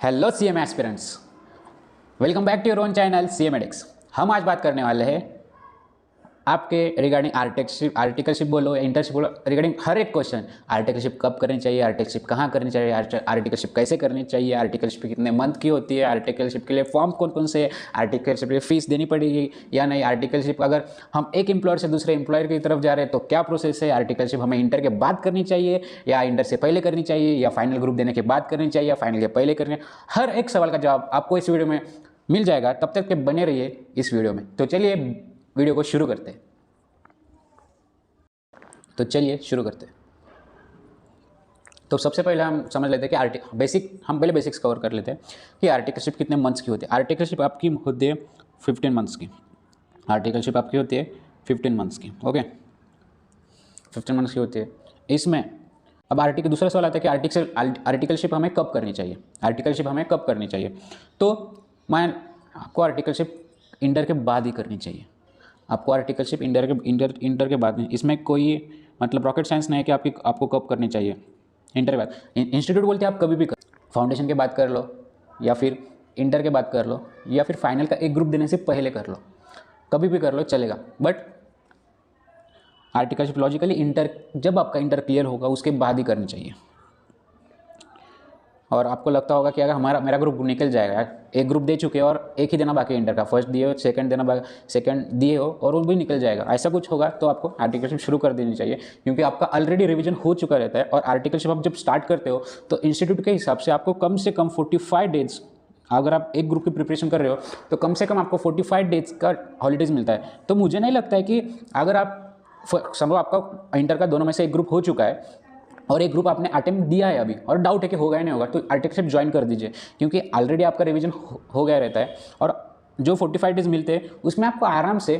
Hello CM aspirants, welcome back to your own channel CM addicts. हम आज बात करने वाले हैं आपके रिगार्डिंग आर्टिकलशिप बोलो या इंटर्नशिप बोलो, रिगार्डिंग हर एक क्वेश्चन। आर्टिकलशिप कब करनी चाहिए, आर्टिकलशिप कहाँ करनी चाहिए, आर्टिकलशिप कैसे करनी चाहिए, आर्टिकलशिप कितने मंथ की होती है, आर्टिकलशिप के लिए फॉर्म कौन कौन से है, आर्टिकलशिप के लिए फीस देनी पड़ेगी या नहीं, आर्टिकलशिप अगर हम एक एम्प्लॉयर से दूसरे एम्प्लॉयर की तरफ जा रहे हैं तो क्या प्रोसेस है, आर्टिकलशिप हमें इंटर के बाद करनी चाहिए या इंटर से पहले करनी चाहिए या फाइनल ग्रुप देने के बाद करनी चाहिए या फाइनल के पहले करनी। हर एक सवाल का जवाब आपको इस वीडियो में मिल जाएगा, तब तक के बने रहिए इस वीडियो में। तो चलिए वीडियो को शुरू करते हैं। तो सबसे पहले हम समझ लेते हैं कि हम पहले बेसिक्स कवर कर लेते हैं कि आर्टिकलशिप कितने मंथ्स की होती है। आर्टिकलशिप आपकी होती है 15 मंथ्स की। आर्टिकलशिप आपकी होती है 15 मंथ्स की। ओके, 15 मंथ्स की होती है। इसमें अब दूसरा सवाल आता है कि आर्टिकलशिप हमें कब करनी चाहिए। तो मैं आपको आर्टिकलशिप इंटर के बाद ही करनी चाहिए। आपको आर्टिकलशिप इंटर के बाद में, इसमें कोई मतलब रॉकेट साइंस नहीं है कि आपको कब करनी चाहिए। इंटर के बाद इंस्टीट्यूट बोलते हैं आप कभी भी कर, फाउंडेशन के बाद कर लो या फिर इंटर के बाद कर लो या फिर फाइनल का एक ग्रुप देने से पहले कर लो, कभी भी कर लो चलेगा। बट आर्टिकलशिप लॉजिकली जब आपका इंटर क्लियर होगा उसके बाद ही करनी चाहिए। और आपको लगता होगा कि अगर मेरा ग्रुप निकल जाएगा, एक ग्रुप दे चुके हो और एक ही देना बाकी इंटर का, फर्स्ट दिए हो, सेकंड दिए हो और वो भी निकल जाएगा, ऐसा कुछ होगा तो आपको आर्टिकलशिप शुरू कर देनी चाहिए, क्योंकि आपका ऑलरेडी रिवीजन हो चुका रहता है। और आर्टिकलशिप आप जब स्टार्ट करते हो तो इंस्टीट्यूट के हिसाब से आपको कम से कम 45 डेज, अगर आप एक ग्रुप की प्रिपरेशन कर रहे हो तो कम से कम आपको 45 डेज का हॉलीडेज मिलता है। तो मुझे नहीं लगता है कि अगर आप समझो आपका इंटर का दोनों में से एक ग्रुप हो चुका है और एक ग्रुप आपने अटेम्प्ट दिया है अभी और डाउट है कि होगा या नहीं होगा, तो आर्टिकलशिप ज्वाइन कर दीजिए, क्योंकि ऑलरेडी आपका रिवीजन हो गया रहता है। और जो 45 डेज मिलते हैं उसमें आपको आराम से,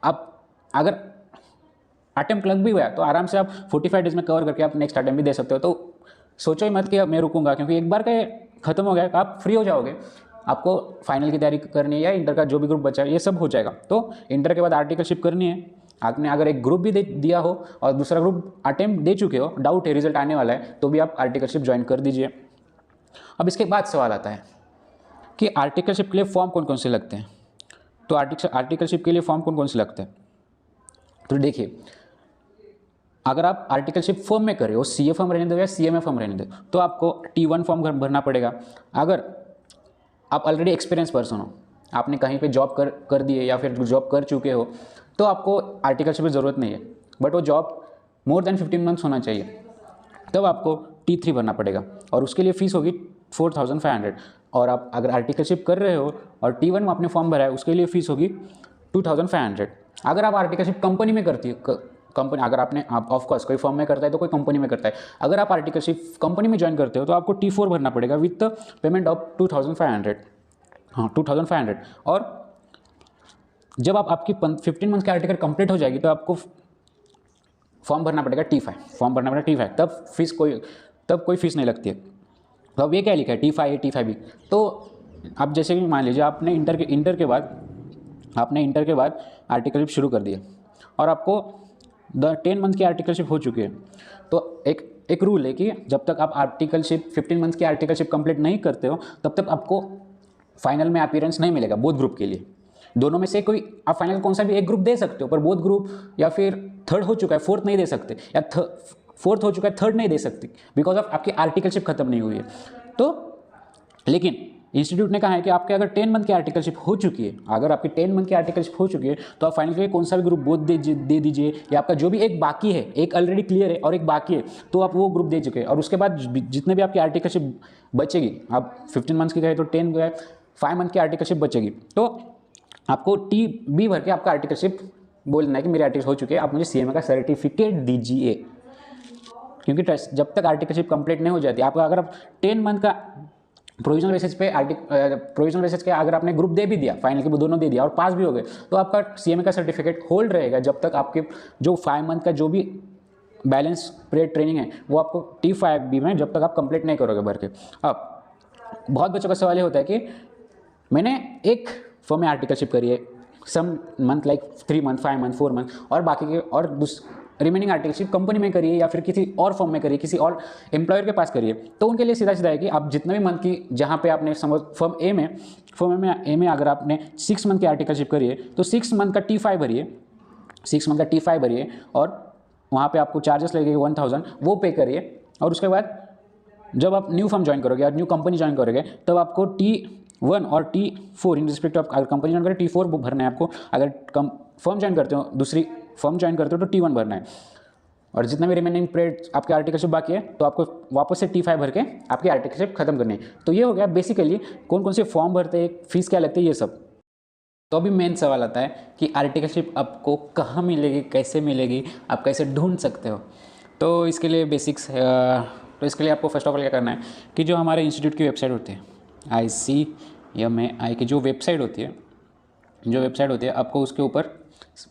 आप अगर अटेम्प्ट लग भी गया तो आराम से आप 45 डेज में कवर करके आप नेक्स्ट अटेम्प्ट भी दे सकते हो। तो सोचो ही मत कि मैं रुकूंगा, क्योंकि एक बार का खत्म हो गया आप फ्री हो जाओगे। आपको फाइनल की तैयारी करनी है या इंटर का जो भी ग्रुप बचा है ये सब हो जाएगा। तो इंटर के बाद आर्टिकलशिप करनी है। आपने अगर एक ग्रुप भी दिया हो और दूसरा ग्रुप अटेम्प्ट दे चुके हो, डाउट है रिजल्ट आने वाला है, तो भी आप आर्टिकलशिप ज्वाइन कर दीजिए। अब इसके बाद सवाल आता है कि आर्टिकलशिप के लिए फॉर्म कौन कौन से लगते हैं। तो आर्टिकलशिप के लिए फॉर्म कौन कौन से लगते हैं, तो देखिए, अगर आप आर्टिकलशिप फॉर्म में कर रहे हो, CA फॉर्म रहने दो या CMA फॉर्म रहने दो, तो आपको T1 फॉर्म भरना पड़ेगा। अगर आप ऑलरेडी एक्सपीरियंस पर्सन हो, आपने कहीं पे जॉब कर दी है या फिर जॉब कर चुके हो, तो आपको आर्टिकलशिप की ज़रूरत नहीं है। बट वो जॉब मोर देन 15 मंथ्स होना चाहिए, तब आपको T3 भरना पड़ेगा और उसके लिए फ़ीस होगी 4500। और आप अगर आर्टिकलशिप कर रहे हो और T1 में आपने फॉर्म भरा है, उसके लिए फ़ीस होगी 2500। अगर आप आर्टिकलशिप कंपनी में करती हो, अगर आप ऑफकोर्स कोई फॉर्म में करता है तो कोई कंपनी में करता है, अगर आप आर्टिकलशिप कंपनी में ज्वाइन करते हो तो आपको T4 भरना पड़ेगा विथ पेमेंट ऑफ 2500। हाँ, 2500। और जब आपकी 15 मंथ की आर्टिकल कंप्लीट हो जाएगी तो आपको फॉर्म भरना पड़ेगा T5। तब कोई फीस नहीं लगती है। तो अब ये क्या लिखा है, T5 T5B। तो अब जैसे कि मान लीजिए आपने इंटर के बाद आर्टिकलशिप शुरू कर दिया और आपको 10 मंथ की आर्टिकलशिप हो चुकी है, तो एक रूल है कि जब तक आप 15 मंथ की आर्टिकलशिप कंप्लीट नहीं करते हो तब तक आपको फाइनल में अपीयरेंस नहीं मिलेगा बोथ ग्रुप के लिए। दोनों में से कोई आप फाइनल कौन सा भी एक ग्रुप दे सकते हो, पर बोथ ग्रुप या फिर थर्ड हो चुका है फोर्थ नहीं दे सकते, या फोर्थ हो चुका है थर्ड नहीं दे सकते, बिकॉज ऑफ आपकी आर्टिकलशिप खत्म नहीं हुई है। तो लेकिन इंस्टीट्यूट ने कहा है कि आपके अगर 10 मंथ की आर्टिकलशिप हो चुकी है, तो आप फाइनल के लिए कौन सा भी ग्रुप बोथ दे दीजिए, या आपका जो भी एक बाकी है, एक ऑलरेडी क्लियर है और एक बाकी है, तो आप वो ग्रुप दे चुके हैं। और उसके बाद जितने भी आपकी आर्टिकलशिप बचेगी, आप 15 मंथ्स की गए तो 10 गए, 5 मंथ की आर्टिकलशिप बचेगी, तो आपको TB भर के आपका आर्टिकलशिप बोलना है कि मेरी आर्टिकल हो चुकी है, आप मुझे CMA का सर्टिफिकेट दीजिए। क्योंकि जब तक आर्टिकलशिप कंप्लीट नहीं हो जाती, आपका अगर आप 10 मंथ का प्रोविजनल बेसिस के अगर आपने ग्रुप दे भी दिया, फाइनल के दोनों दे दिया और पास भी हो गए, तो आपका CMA का सर्टिफिकेट होल्ड रहेगा जब तक आपके जो 5 मंथ का जो भी बैलेंस पीरियड ट्रेनिंग है वो आपको T5B में जब तक आप कंप्लीट नहीं करोगे भर के। अब बहुत बच्चों का सवाल ये होता है कि मैंने एक फॉर्म में आर्टिकलशिप करी है, some month like 3 month, 5 month, 4 month, और बाकी के और रिमेनिंग आर्टिकलशिप कंपनी में करिए या फिर किसी और फॉर्म में करिए, किसी और एम्प्लॉयर के पास करिए, तो उनके लिए सीधा सीधा है कि आप जितने भी मंथ की, जहाँ पे आपने समझ फर्म ए में अगर आपने 6 मंथ की आर्टिकलशिप करिए तो 6 मंथ का T5 भरिए, 6 मंथ का T5 भरिए और वहाँ पे आपको चार्जेस लगेंगे 1000, वो पे करिए। और उसके बाद जब आप न्यू फर्म ज्वाइन करोगे या न्यू कंपनी ज्वाइन करोगे तब आपको T1 और T4 इन रिस्पेक्ट ऑफ, अगर कंपनी ज्वाइन करें T4 भरना है आपको, अगर फर्म ज्वाइन करते हो, दूसरी फर्म ज्वाइन करते हो तो T1 भरना है। और जितना भी रिमेनिंग पीरियड आपके आर्टिकलशिप बाकी है तो आपको वापस से T5 भर के आपकी आर्टिकलशिप खत्म करनी है। तो ये हो गया बेसिकली कौन कौन से फॉर्म भरते हैं, फीस क्या लगती है, ये सब। तो अभी मेन सवाल आता है कि आर्टिकलशिप आपको कहाँ मिलेगी, कैसे मिलेगी, आप कैसे ढूंढ सकते हो। तो इसके लिए बेसिक्स, तो इसके लिए आपको फर्स्ट ऑफ ऑल क्या करना है कि जो हमारे इंस्टीट्यूट की वेबसाइट होती है ICMAI की जो वेबसाइट होती है, आपको उसके ऊपर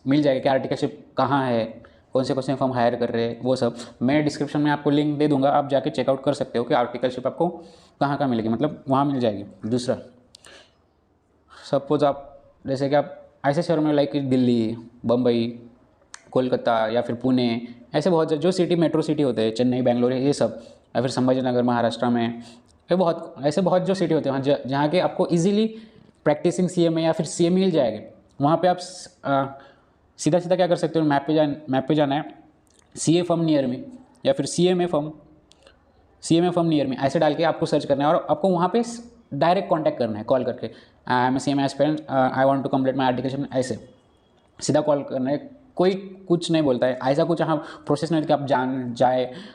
मिल जाएगा कि आर्टिकलशिप कहाँ है, कौन से फॉर्म हायर कर रहे हैं, वो सब। मैं डिस्क्रिप्शन में आपको लिंक दे दूंगा, आप जाके चेकआउट कर सकते हो कि आर्टिकलशिप आपको कहाँ कहाँ मिलेगी, मतलब वहाँ मिल जाएगी। दूसरा, सपोज आप जैसे कि आप ऐसे शहरों में लाइक दिल्ली, बम्बई, कोलकाता या फिर पुणे, ऐसे बहुत जो सिटी मेट्रो सिटी होते हैं, चेन्नई, बेंगलोर, ये सब, या फिर संभाजीनगर महाराष्ट्र में, ये बहुत जो सिटी होते हैं वहाँ जहाँ के आपको इजीली प्रैक्टिसिंग CMA या फिर CA मिल जाएंगे। वहाँ पे आप सीधा सीधा क्या कर सकते हो, मैप पे जाना है, CA फर्म नियर मी या फिर CMA फर्म नियर मी ऐसे डाल के आपको सर्च करना है और आपको वहाँ पे डायरेक्ट कांटेक्ट करना है, कॉल करके I am CMA aspirant, I want to complete my articleship, ऐसे सीधा कॉल करना है। कोई कुछ नहीं बोलता है, ऐसा कुछ हाँ प्रोसेस नहीं कि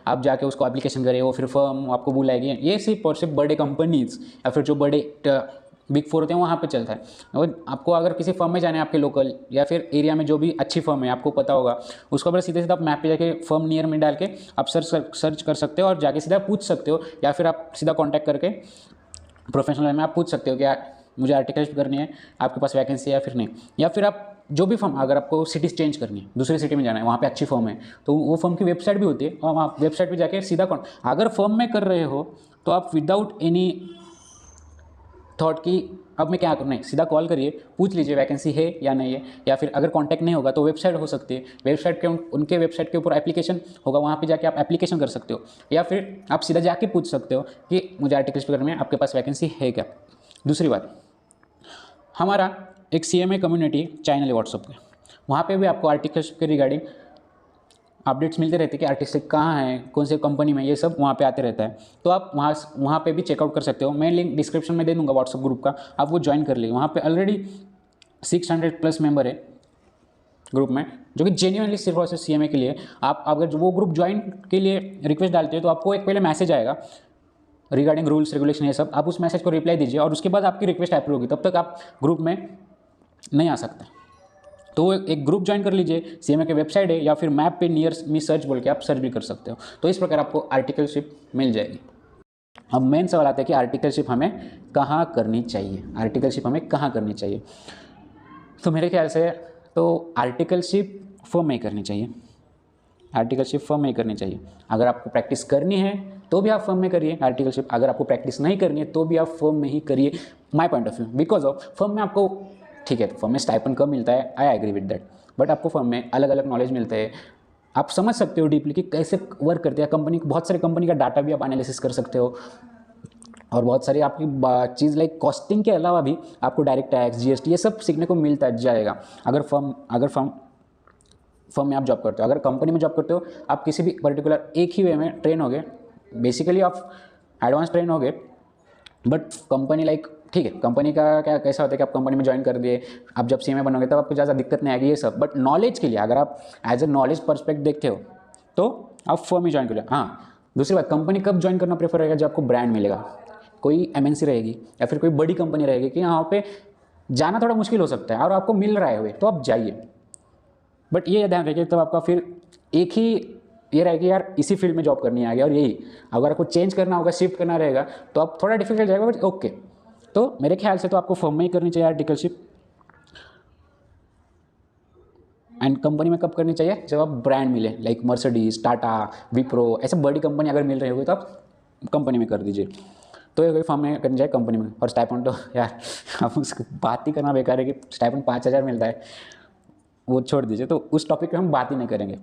आप जाके उसको एप्लीकेशन करें, वो फिर फर्म आपको बुलाएगी। ये सिर्फ और सिर्फ बड़े कंपनीज या फिर जो बड़े बिग 4 होते हैं वहाँ पे चलता है। और आपको अगर किसी फर्म में जाना है आपके लोकल या फिर एरिया में जो भी अच्छी फर्म है आपको पता होगा, उसको अगर सीधे सीधा आप मैप पे जाके फर्म नियर में डाल के आप सर्च कर सकते हो और जाके सीधा पूछ सकते हो, या फिर आप सीधा कॉन्टैक्ट करके प्रोफेशनल में आप पूछ सकते हो कि मुझे आर्टिकलशिप करनी है, आपके पास वैकेंसी है या फिर नहीं। या फिर आप जो भी फर्म, अगर आपको सिटीज़ चेंज करनी है, दूसरी सिटी में जाना है, वहाँ पे अच्छी फर्म है तो वो फर्म की वेबसाइट भी होती है और वहाँ वेबसाइट पे जाके सीधा अगर फर्म में कर रहे हो तो आप विदाउट एनी थॉट कि अब मैं क्या करना है, सीधा कॉल करिए, पूछ लीजिए वैकेंसी है या नहीं है। या फिर अगर कांटेक्ट नहीं होगा तो वेबसाइट हो सकती है, वेबसाइट के उनके वेबसाइट के ऊपर एप्लीकेशन होगा, वहाँ पे जाके आप एप्लीकेशन कर सकते हो। या फिर आप सीधा जाके पूछ सकते हो कि मुझे आर्टिकल्स करने में आपके पास वैकेंसी है क्या। दूसरी बात, हमारा एक CMA कम्युनिटी चैनल है व्हाट्सअप पे, वहाँ पे भी आपको आर्टिकल्स के रिगार्डिंग अपडेट्स मिलते रहते हैं कि आर्टिस्ट कहाँ है, कौन से कंपनी में, ये सब वहाँ पे आते रहता है। तो आप वहाँ पे भी चेकआउट कर सकते हो। मैं लिंक डिस्क्रिप्शन में दे दूँगा व्हाट्सअप ग्रुप का, आप वो ज्वाइन कर लीजिए। वहाँ पे ऑलरेडी 600+ मेंबर है ग्रुप में, जो कि जेन्युइनली सिर्फ और सिर्फ CMA के लिए। आप अगर वो ग्रुप ज्वाइन के लिए रिक्वेस्ट डालते हो तो आपको एक पहले मैसेज आएगा रिगार्डिंग रूल्स रेगुलेशन ये सब, आप उस मैसेज को रिप्लाई दीजिए और उसके बाद आपकी रिक्वेस्ट अप्रूव होगी, तब तक आप ग्रुप में नहीं आ सकते। तो एक ग्रुप ज्वाइन कर लीजिए, CMA की वेबसाइट है, या फिर मैप पे नियर मी सर्च बोल के आप सर्च भी कर सकते हो। तो इस प्रकार आपको आर्टिकलशिप मिल जाएगी। अब मेन सवाल आता है कि आर्टिकलशिप हमें कहाँ करनी चाहिए, तो मेरे ख्याल से तो आर्टिकलशिप फर्म में करनी चाहिए, अगर आपको प्रैक्टिस करनी है तो भी आप फर्म में करिए आर्टिकलशिप, अगर आपको प्रैक्टिस नहीं करनी है तो भी आप फर्म में ही करिए, my point of view. Because of firm में आपको, ठीक है, फर्म में स्टाइपेंड कम मिलता है, I agree with that, but आपको फर्म में अलग अलग नॉलेज मिलते हैं, आप समझ सकते हो डीपली कि कैसे वर्क करते हैं कंपनी, बहुत सारे कंपनी का डाटा भी आप एनालिसिस कर सकते हो। और बहुत सारी आपकी चीज़ लाइक कॉस्टिंग के अलावा भी आपको डायरेक्ट टैक्स, GST ये सब सीखने को मिलता जाएगा। अगर फर्म में आप जॉब करते हो, अगर कंपनी में जॉब करते हो, आप किसी भी पर्टिकुलर एक ही वे में ट्रेन होगे, बेसिकली आप एडवांस ट्रेन होगे। बट कंपनी लाइक, ठीक है, कंपनी का क्या कैसा होता है कि आप कंपनी में ज्वाइन कर दिए, आप जब CMA बनोगे तब आपको ज़्यादा दिक्कत नहीं आएगी ये सब। बट नॉलेज के लिए अगर आप एज ए नॉलेज पर्सपेक्ट देखते हो तो आप फर्म में ज्वाइन करिए। हाँ, दूसरी बात, कंपनी कब ज्वाइन करना प्रेफर रहेगा, जब आपको ब्रांड मिलेगा, कोई MNC रहेगी या फिर कोई बड़ी कंपनी रहेगी कि यहाँ पे जाना थोड़ा मुश्किल हो सकता है और आपको मिल रहा है हुए तो आप जाइए। बट ये ध्यान रखिए तब आपका फिर एक ही ये रहेगा कि यार इसी फील्ड में जॉब करनी है आगे, और यही अगर आपको चेंज करना होगा, शिफ्ट करना रहेगा तो आप थोड़ा डिफिकल्ट जाएगा, बट ओके। तो मेरे ख्याल से तो आपको फर्म में ही करनी चाहिए आर्टिकलशिप। एंड कंपनी में कब करनी चाहिए, जब आप ब्रांड मिले, लाइक मर्सिडीज, टाटा, विप्रो, ऐसे बड़ी कंपनी अगर मिल रही होगी तो आप कंपनी में कर दीजिए। तो ये फर्म में करनी चाहिए, कंपनी में। और स्टाइपेंड तो यार आप उसकी बात ही करना बेकार है कि स्टाइपेंड 5000 मिलता है, वो छोड़ दीजिए, तो उस टॉपिक पे हम बात ही नहीं करेंगे।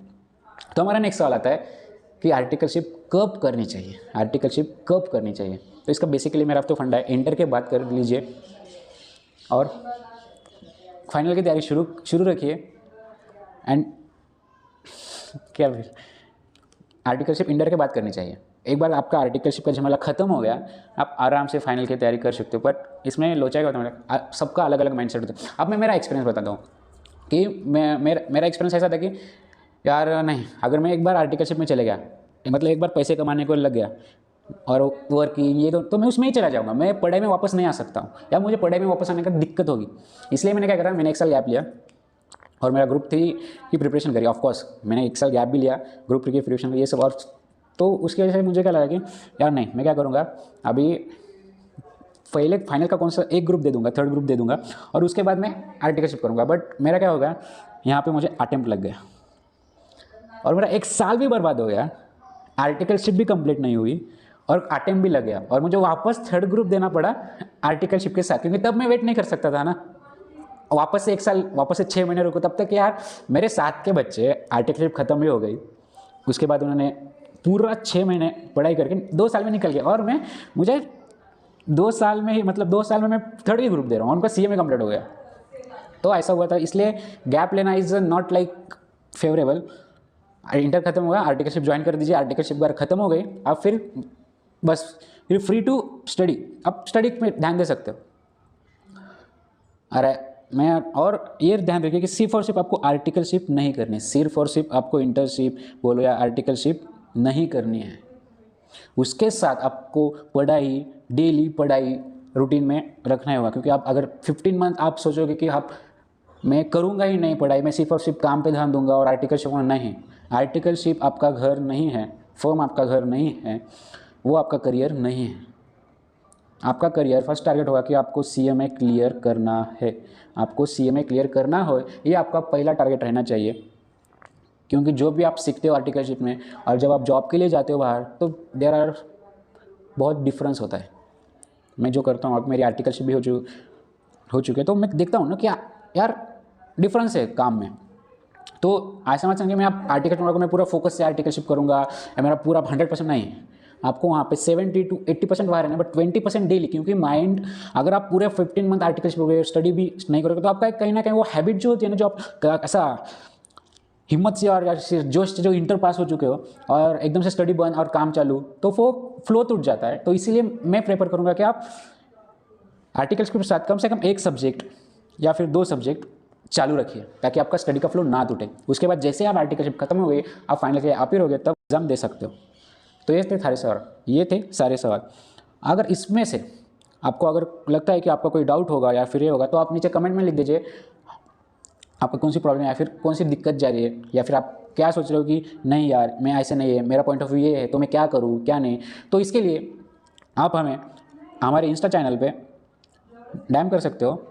तो हमारा नेक्स्ट सवाल आता है कि आर्टिकलशिप कब करनी चाहिए, आर्टिकलशिप कब करनी चाहिए। तो इसका बेसिकली मेरा तो फंडा है, इंटर के बाद कर लीजिए और फाइनल की तैयारी शुरू रखिए। एंड क्या फिर आर्टिकलशिप इंटर के बाद करनी चाहिए। एक बार आपका आर्टिकलशिप का झमेला खत्म हो गया, आप आराम से फाइनल की तैयारी कर सकते हो। बट इसमें लोचा क्या होता है, सबका अलग अलग माइंडसेट होता है। अब मैं मेरा एक्सपीरियंस बताता हूँ कि मेरा एक्सपीरियंस ऐसा था कि यार नहीं, अगर मैं एक बार आर्टिकलशिप में चले गया, मतलब एक बार पैसे कमाने को लग गया और वर्किंग ये तो मैं उसमें ही चला जाऊँगा, मैं पढ़ाई में वापस नहीं आ सकता हूँ, या मुझे पढ़ाई में वापस आने का दिक्कत होगी। इसलिए मैंने क्या करा, मैंने एक साल गैप लिया और मेरा ग्रुप 3 की प्रिपरेशन करी। ऑफकोर्स मैंने एक साल गैप भी लिया, ग्रुप 3 की प्रिपरेशन करी, ये सब। और तो उसकी वजह से मुझे क्या लगा कि यार नहीं, मैं क्या करूँगा, अभी पहले फाइनल का कौन सा एक ग्रुप दे दूँगा, 3rd ग्रुप दे दूँगा, और उसके बाद मैं आर्टिकलशिप करूँगा। बट मेरा क्या होगा, यहाँ पे मुझे अटेम्प्ट लग गया और मेरा 1 साल भी बर्बाद हो गया, आर्टिकलशिप भी कंप्लीट नहीं हुई और अटेम्प्ट भी लग गया, और मुझे वापस 3rd ग्रुप देना पड़ा आर्टिकलशिप के साथ, क्योंकि तब मैं वेट नहीं कर सकता था ना, वापस से 1 साल, वापस से 6 महीने रुको। तब तक यार मेरे साथ के बच्चे आर्टिकलशिप खत्म भी हो गई, उसके बाद उन्होंने पूरा 6 महीने पढ़ाई करके 2 साल में निकल गया, और मुझे 2 साल में ही, मतलब 2 साल में मैं 3rd ग्रुप दे रहा हूँ, उनका CMA कंप्लीट हो गया। तो ऐसा हुआ था, इसलिए गैप लेना is not like favourable. Inter खत्म हुआ, आर्टिकलशिप ज्वाइन कर दीजिए, आर्टिकलशिप बार खत्म हो गई, आप फिर बस फिर फ्री टू स्टडी, आप स्टडी में ध्यान दे सकते हो। अरे मैं और ये ध्यान रखिए कि सिर्फ और सिर्फ आपको आर्टिकलशिप नहीं करनी है, सिर्फ और सिर्फ आपको इंटर्नशिप बोलो या आर्टिकलशिप नहीं करनी है, उसके साथ आपको पढ़ाई, डेली पढ़ाई रूटीन में रखना होगा। क्योंकि आप अगर 15 मंथ आप सोचोगे कि आप मैं करूँगा ही नहीं पढ़ाई, मैं सिर्फ और सिर्फ काम पे ध्यान दूंगा और आर्टिकलशिप नहीं, आर्टिकलशिप आपका घर नहीं है, फर्म आपका घर नहीं है, वो आपका करियर नहीं है। आपका करियर फर्स्ट टारगेट होगा कि आपको CMA क्लियर करना है, आपको CMA क्लियर करना हो, ये आपका पहला टारगेट रहना चाहिए। क्योंकि जो भी आप सीखते हो आर्टिकलशिप में और जब आप जॉब के लिए जाते हो बाहर, तो देयर आर बहुत डिफरेंस होता है। मैं जो करता हूँ, अब मेरी आर्टिकलशिप भी हो चुकी है, तो मैं देखता हूँ ना कि यार डिफरेंस है काम में। तो ऐसा मत समझिए मैं आप आर्टिकलशिप मैं पूरा फोकस से आर्टिकलशिप करूँगा या मेरा पूरा 100% नहीं, आपको वहाँ पे 70 to 80% बाहर है, बट 20% डेली। क्योंकि माइंड, अगर आप पूरे 15 मंथ आर्टिकलशिप स्टडी भी नहीं करोगे, तो आपका कहीं ना कहीं वो हैबिट जो होती है ना, जो आप ऐसा हिम्मत से और जोश से जो इंटर पास हो चुके हो और एकदम से स्टडी बंद और काम चालू, तो वो फ्लो टूट जाता है। तो इसीलिए मैं प्रेफर करूँगा कि आप आर्टिकल्स के साथ कम से कम 1 सब्जेक्ट या फिर 2 सब्जेक्ट चालू रखिए, ताकि आपका स्टडी का फ्लो ना टूटे। उसके बाद जैसे आप आर्टिकलशिप खत्म हो गई, आप फाइनल के आप ही रहोगे, तब एग्जाम दे सकते हो। तो ये थे सारे सवाल। अगर इसमें से आपको अगर लगता है कि आपका कोई डाउट होगा या फिर ये होगा, तो आप नीचे कमेंट में लिख दीजिए आपको कौन सी प्रॉब्लम है या फिर कौन सी दिक्कत जा रही है, या फिर आप क्या सोच रहे हो कि नहीं यार मैं ऐसे नहीं है, मेरा पॉइंट ऑफ व्यू ये है, तो मैं क्या करूँ क्या नहीं। तो इसके लिए आप हमें हमारे इंस्टा चैनल पे डैम कर सकते हो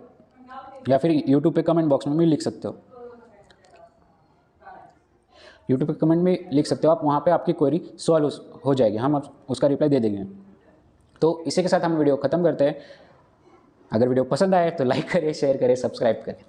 या फिर यूट्यूब पे कमेंट बॉक्स में भी लिख सकते हो, यूट्यूब पे कमेंट में लिख सकते हो आप, वहाँ पे आपकी क्वेरी सॉल्व हो जाएगी, हम उसका रिप्लाई दे देंगे। तो इसी के साथ हम वीडियो ख़त्म करते हैं। अगर वीडियो पसंद आए तो लाइक करें, शेयर करें, सब्सक्राइब करें।